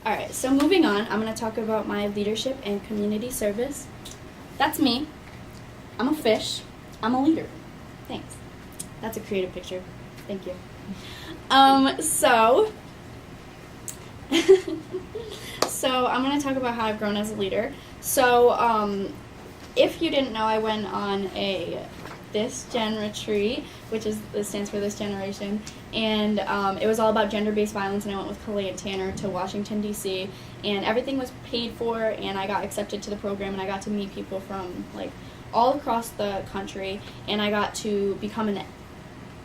All right, so moving on, I'm going to talk about my leadership and community service. That's me. I'm a fish. I'm a leader. Thanks. That's a creative picture. Thank you. So I'm going to talk about how I've grown as a leader. So if you didn't know, I went on a This Gen retreat, which stands for This Generation, and it was all about gender-based violence, and I went with Kalei and Tanner to Washington, D.C., and everything was paid for, and I got accepted to the program, and I got to meet people from, like, all across the country, and I got to become an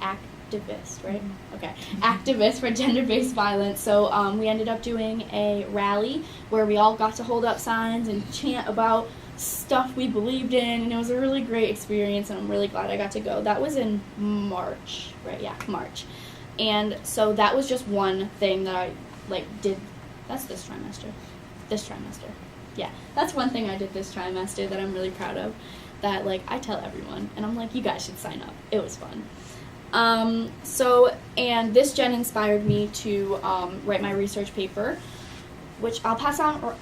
activist, right? Mm-hmm. Okay. Activist for gender-based violence. So we ended up doing a rally where we all got to hold up signs and chant about stuff we believed in, and it was a really great experience, and I'm really glad I got to go. That was in March, right? Yeah, March. And so that was just one thing that I, did. That's this trimester. Yeah, that's one thing I did this trimester that I'm really proud of, that, I tell everyone, and I'm like, you guys should sign up. It was fun. And this Gen inspired me to write my research paper, which I'll pass on.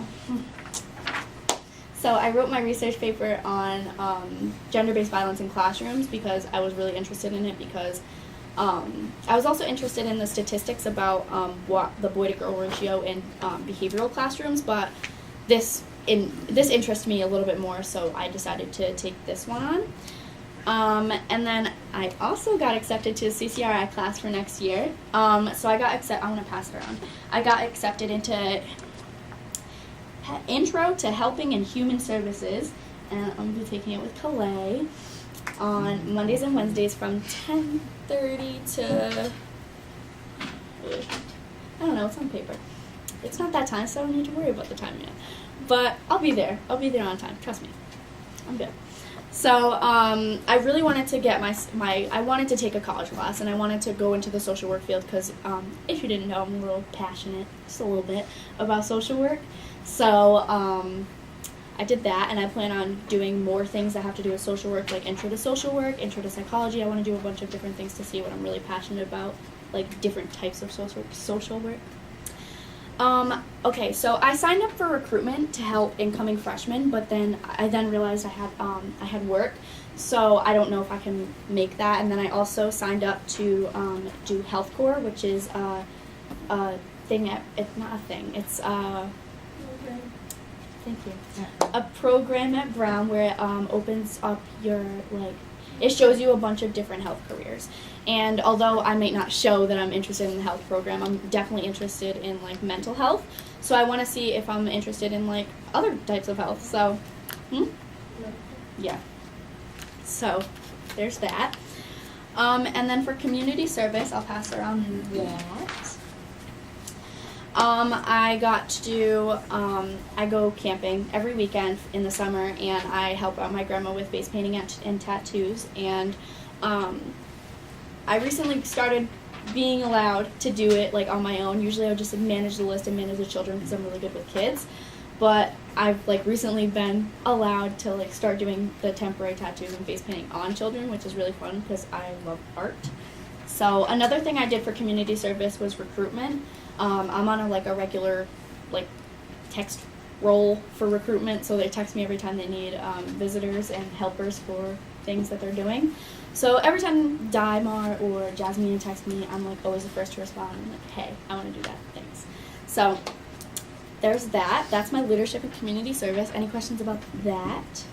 So I wrote my research paper on gender-based violence in classrooms because I was really interested in it, because I was also interested in the statistics about what the boy-to-girl ratio in behavioral classrooms, but this interests me a little bit more, so I decided to take this one on. And then I also got accepted to a CCRI class for next year. So I got I'm going to pass it around. I got accepted into Intro to Helping in Human Services, and I'm going to be taking it with Kalei on Mondays and Wednesdays from 10:30 to, I don't know, it's on paper. It's not that time, so I don't need to worry about the time yet. But I'll be there. I'll be there on time. Trust me. I'm good. So I really wanted to get I wanted to take a college class, and I wanted to go into the social work field because, if you didn't know, I'm a little passionate, just a little bit, about social work. So I did that, and I plan on doing more things that have to do with social work, like intro to social work, intro to psychology. I want to do a bunch of different things to see what I'm really passionate about, like different types of social work. Okay, so I signed up for recruitment to help incoming freshmen, but then I realized I had work, so I don't know if I can make that. And then I also signed up to do Health Corps, which is a thing it's not a thing. It's thank you. A program at Brown where it opens up your it shows you a bunch of different health careers. And although I may not show that I'm interested in the health program, I'm definitely interested in mental health. So I want to see if I'm interested in other types of health. So, yeah. So there's that. And then for community service, I'll pass around that. I got to do, I go camping every weekend in the summer, and I help out my grandma with face painting and tattoos, and I recently started being allowed to do it on my own. Usually I would just manage the list and manage the children because I'm really good with kids, but I've recently been allowed to start doing the temporary tattoos and face painting on children, which is really fun because I love art. So another thing I did for community service was recruitment. I'm on a regular text role for recruitment, so they text me every time they need visitors and helpers for things that they're doing. So every time Daimar or Jasmine text me, I'm always the first to respond. I'm like, hey, I want to do that. Thanks. So there's that. That's my leadership and community service. Any questions about that?